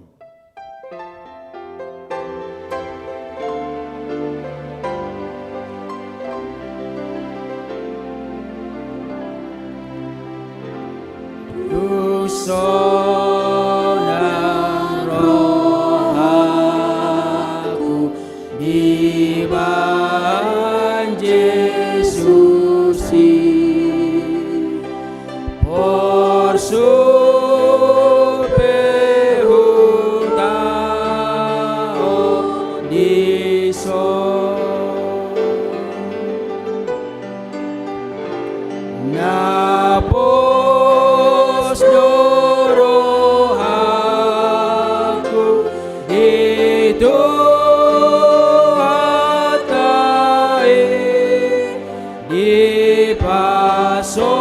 sonang roh aku di ban Yesus por su di napos doro aku itu atai di pasona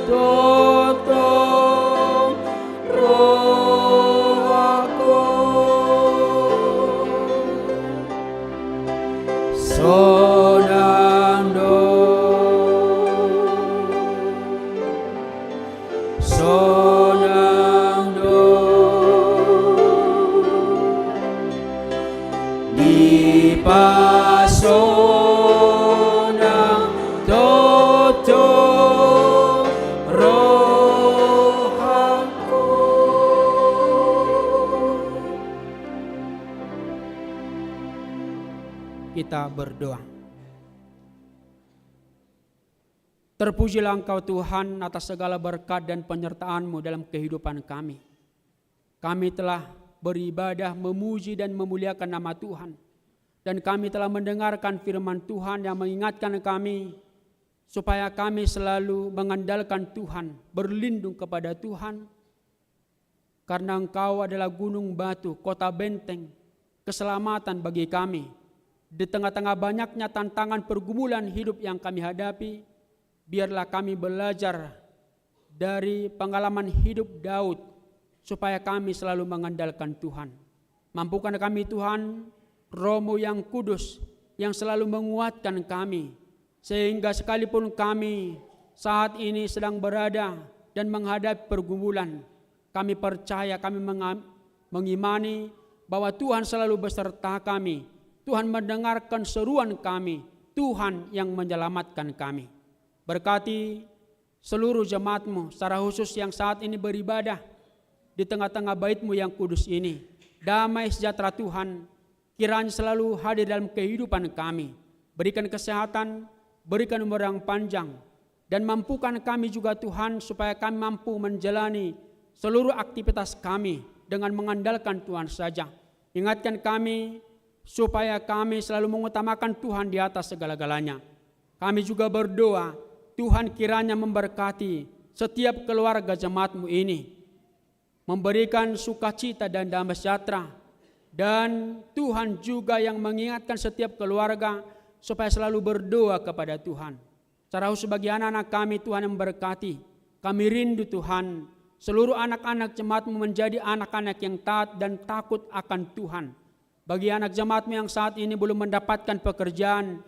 totong roh aku sonang do di pasonang totong roh aku. Kita berdoa. Terpujilah Engkau Tuhan atas segala berkat dan penyertaan-Mu dalam kehidupan kami. Kami telah beribadah, memuji dan memuliakan nama Tuhan. Dan kami telah mendengarkan firman Tuhan yang mengingatkan kami supaya kami selalu mengandalkan Tuhan, berlindung kepada Tuhan. Karena Engkau adalah gunung batu, kota benteng, keselamatan bagi kami. Di tengah-tengah banyaknya tantangan pergumulan hidup yang kami hadapi, biarlah kami belajar dari pengalaman hidup Daud supaya kami selalu mengandalkan Tuhan. Mampukan kami Tuhan, Roh-Mu yang kudus yang selalu menguatkan kami, sehingga sekalipun kami saat ini sedang berada dan menghadapi pergumulan, kami percaya, kami mengimani bahwa Tuhan selalu beserta kami. Tuhan mendengarkan seruan kami, Tuhan yang menyelamatkan kami. Berkati seluruh jemaat-Mu secara khusus yang saat ini beribadah di tengah-tengah bait-Mu yang kudus ini. Damai sejahtera Tuhan kiranya selalu hadir dalam kehidupan kami. Berikan kesehatan, berikan umur yang panjang, dan mampukan kami juga Tuhan supaya kami mampu menjalani seluruh aktivitas kami dengan mengandalkan Tuhan saja. Ingatkan kami supaya kami selalu mengutamakan Tuhan di atas segala-galanya. Kami juga berdoa, Tuhan kiranya memberkati setiap keluarga jemaat-Mu ini, memberikan sukacita dan damai sejahtera. Dan Tuhan juga yang mengingatkan setiap keluarga supaya selalu berdoa kepada Tuhan. Secara khusus bagi anak-anak kami, Tuhan yang memberkati. Kami rindu Tuhan, seluruh anak-anak jemaat-Mu menjadi anak-anak yang taat dan takut akan Tuhan. Bagi anak jemaat-Mu yang saat ini belum mendapatkan pekerjaan,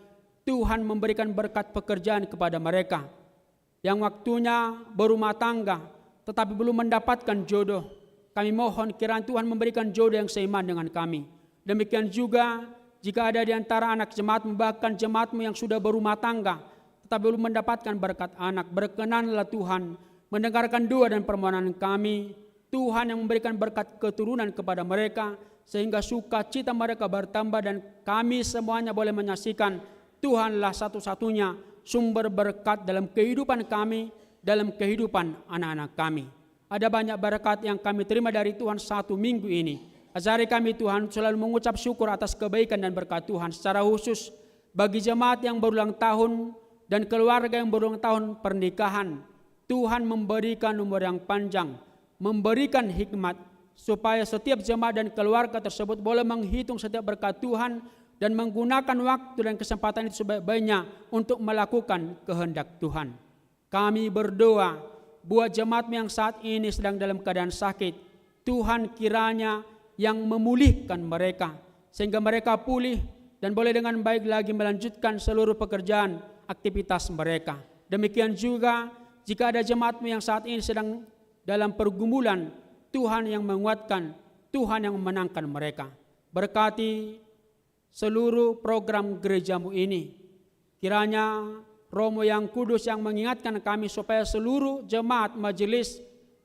Tuhan memberikan berkat pekerjaan kepada mereka. Yang waktunya berumah tangga, tetapi belum mendapatkan jodoh, kami mohon kiranya Tuhan memberikan jodoh yang seiman dengan kami. Demikian juga jika ada di antara anak jemaat-Mu, bahkan jemaat-Mu yang sudah berumah tangga, tetapi belum mendapatkan berkat anak, berkenanlah Tuhan mendengarkan doa dan permohonan kami. Tuhan yang memberikan berkat keturunan kepada mereka, sehingga sukacita mereka bertambah dan kami semuanya boleh menyaksikan Tuhanlah satu-satunya sumber berkat dalam kehidupan kami, dalam kehidupan anak-anak kami. Ada banyak berkat yang kami terima dari Tuhan satu minggu ini. Azari kami Tuhan selalu mengucap syukur atas kebaikan dan berkat Tuhan. Secara khusus bagi jemaat yang berulang tahun dan keluarga yang berulang tahun pernikahan, Tuhan memberikan umur yang panjang, memberikan hikmat, supaya setiap jemaat dan keluarga tersebut boleh menghitung setiap berkat Tuhan dan menggunakan waktu dan kesempatan itu sebaik-baiknya untuk melakukan kehendak Tuhan. Kami berdoa buat jemaat yang saat ini sedang dalam keadaan sakit, Tuhan kiranya yang memulihkan mereka, sehingga mereka pulih dan boleh dengan baik lagi melanjutkan seluruh pekerjaan aktivitas mereka. Demikian juga jika ada jemaat yang saat ini sedang dalam pergumulan, Tuhan yang menguatkan, Tuhan yang memenangkan mereka. Berkati seluruh program gereja-Mu ini. Kiranya Romo yang kudus yang mengingatkan kami supaya seluruh jemaat majelis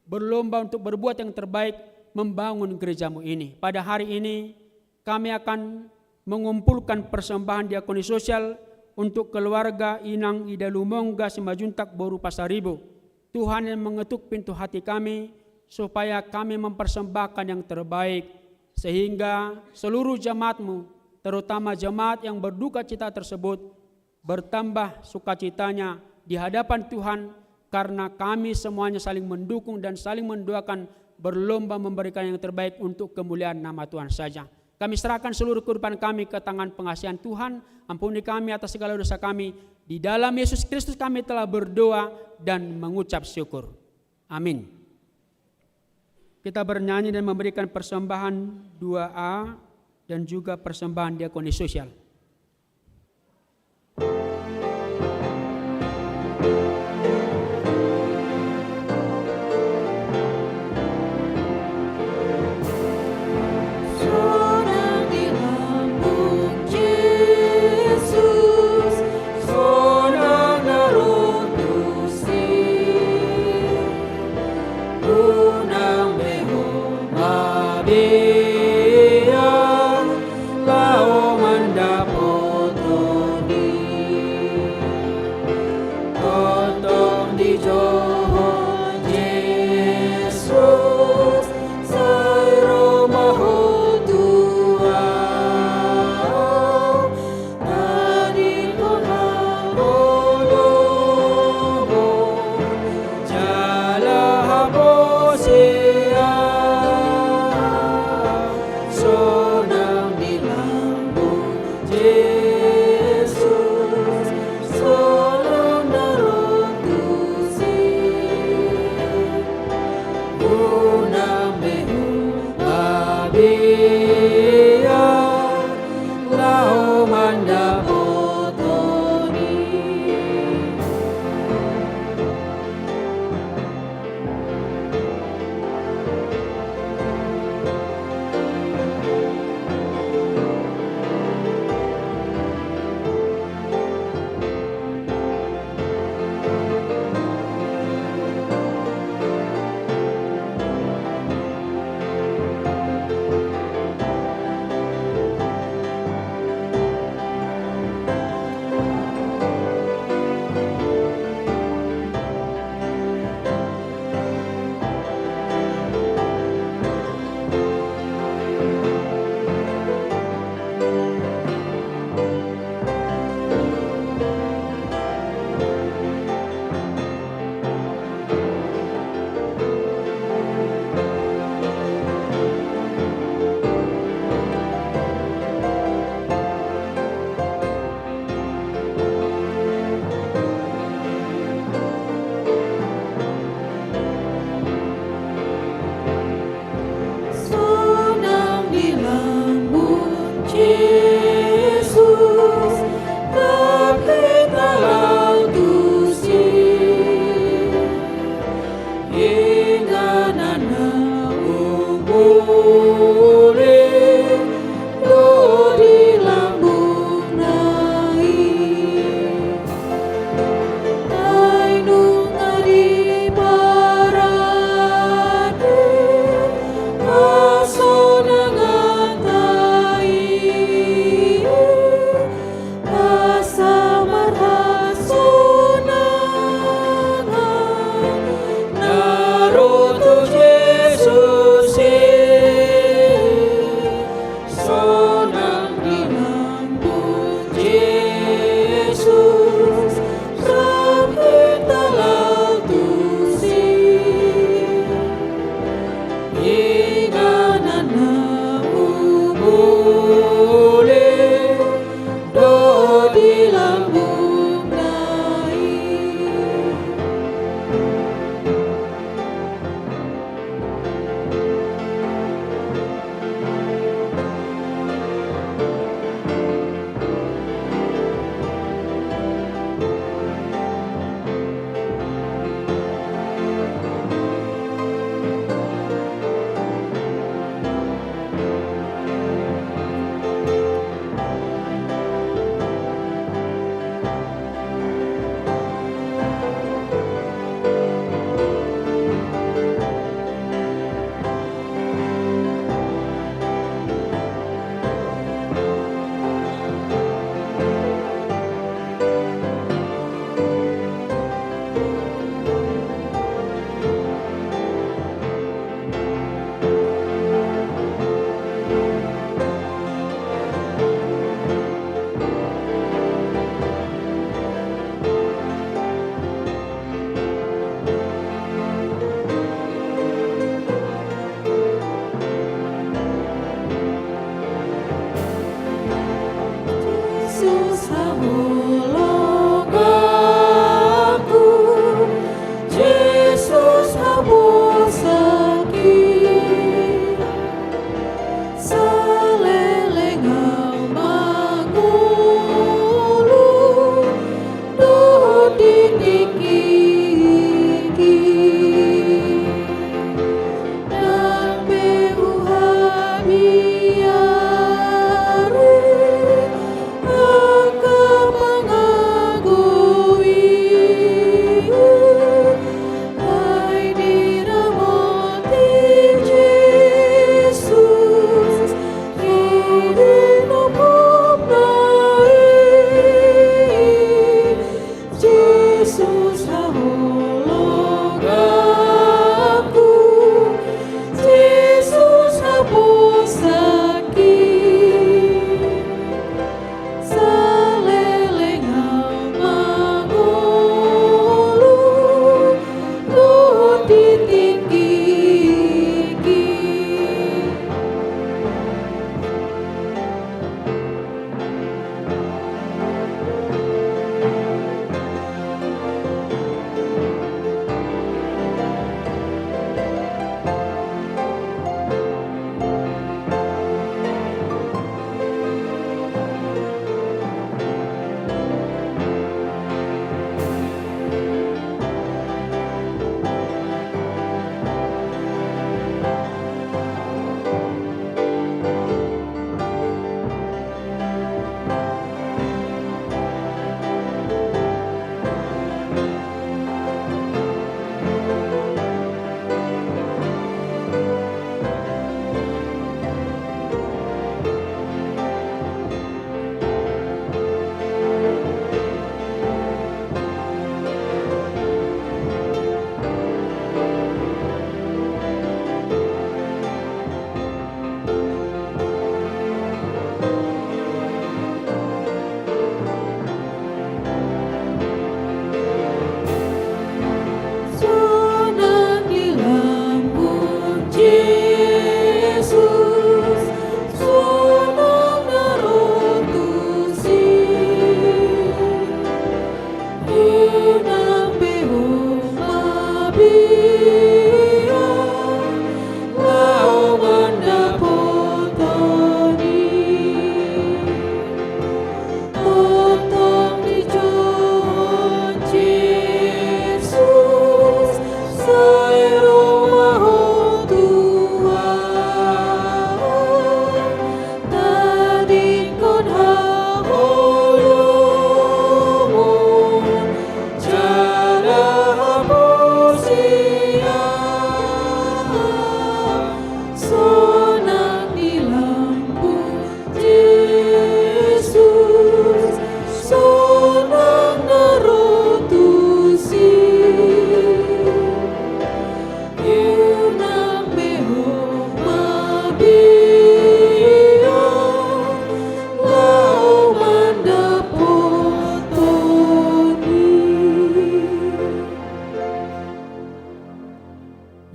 berlomba untuk berbuat yang terbaik membangun gerejamu ini. Pada hari ini kami akan mengumpulkan persembahan diakoni sosial untuk keluarga Inang Ida Lumongga Simajuntak Boru Pasaribo. Tuhan yang mengetuk pintu hati kami supaya kami mempersembahkan yang terbaik, sehingga seluruh jemaatmu, terutama jemaat yang berduka cita tersebut, bertambah sukacitanya di hadapan Tuhan, karena kami semuanya saling mendukung dan saling mendoakan, berlomba memberikan yang terbaik untuk kemuliaan nama Tuhan saja. Kami serahkan seluruh kehidupan kami ke tangan pengasihan Tuhan. Ampuni kami atas segala dosa kami. Di dalam Yesus Kristus kami telah berdoa dan mengucap syukur. Amin. Kita bernyanyi dan memberikan persembahan 2A dan juga persembahan diakoni sosial.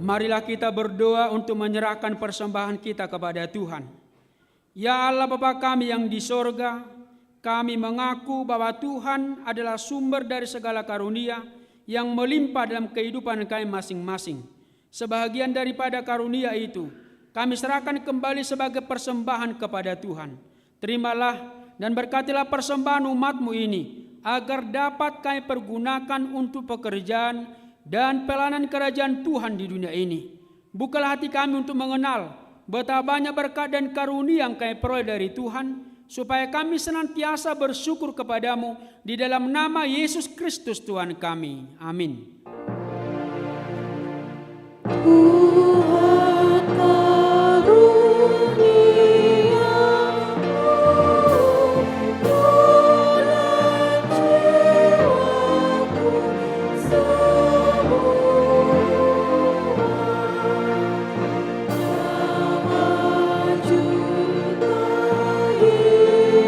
Marilah kita berdoa untuk menyerahkan persembahan kita kepada Tuhan. Ya Allah Bapa kami yang di sorga, kami mengaku bahwa Tuhan adalah sumber dari segala karunia yang melimpah dalam kehidupan kami masing-masing. Sebahagian daripada karunia itu, kami serahkan kembali sebagai persembahan kepada Tuhan. Terimalah dan berkatilah persembahan umat-Mu ini, agar dapat kami pergunakan untuk pekerjaan dan pelayanan kerajaan Tuhan di dunia ini. Bukalah hati kami untuk mengenal betapa banyak berkat dan karunia yang kami peroleh dari Tuhan, supaya kami senantiasa bersyukur kepadamu di dalam nama Yesus Kristus Tuhan kami. Amin. Tuhan karuniamu dalam jiwaku semua, mewujudkan hidupku,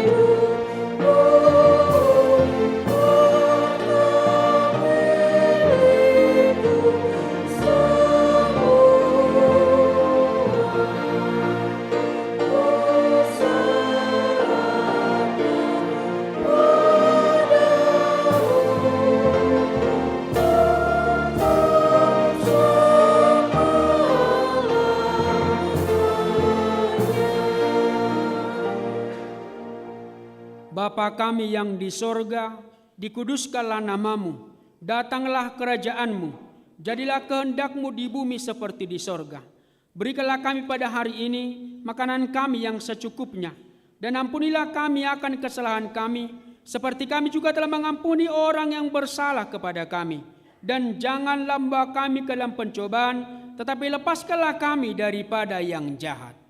Bapa kami yang di sorga, dikuduskanlah namamu, datanglah kerajaanmu, jadilah kehendak-Mu di bumi seperti di sorga. Berikanlah kami pada hari ini makanan kami yang secukupnya. Dan ampunilah kami akan kesalahan kami, seperti kami juga telah mengampuni orang yang bersalah kepada kami. Dan janganlah membawa kami ke dalam pencobaan, tetapi lepaskanlah kami daripada yang jahat.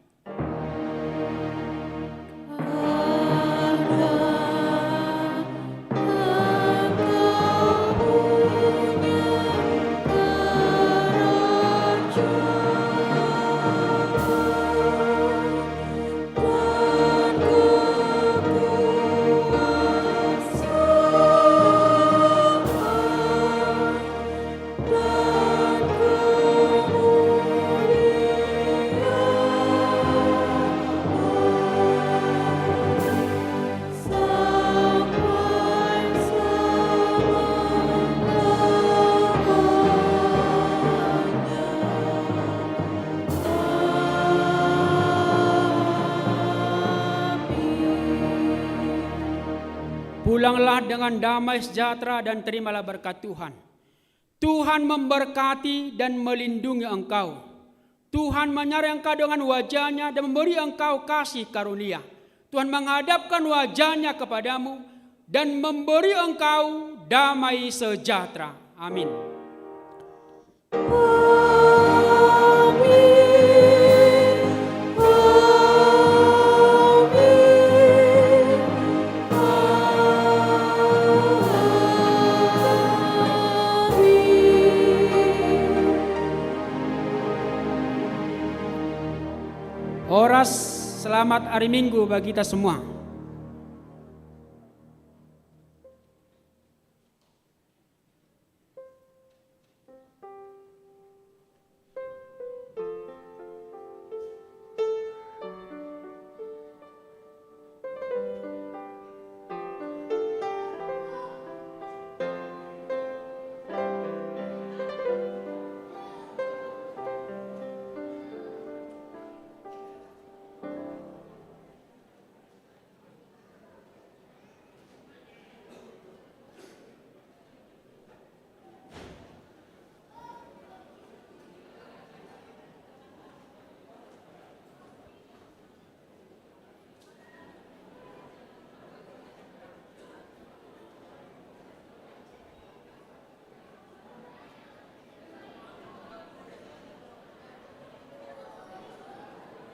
Pulanglah dengan damai sejahtera dan terimalah berkat Tuhan. Tuhan memberkati dan melindungi engkau. Tuhan menyertai engkau dengan wajah-Nya dan memberi engkau kasih karunia. Tuhan menghadapkan wajah-Nya kepadamu dan memberi engkau damai sejahtera. Amin. Oras selamat hari Minggu bagi kita semua.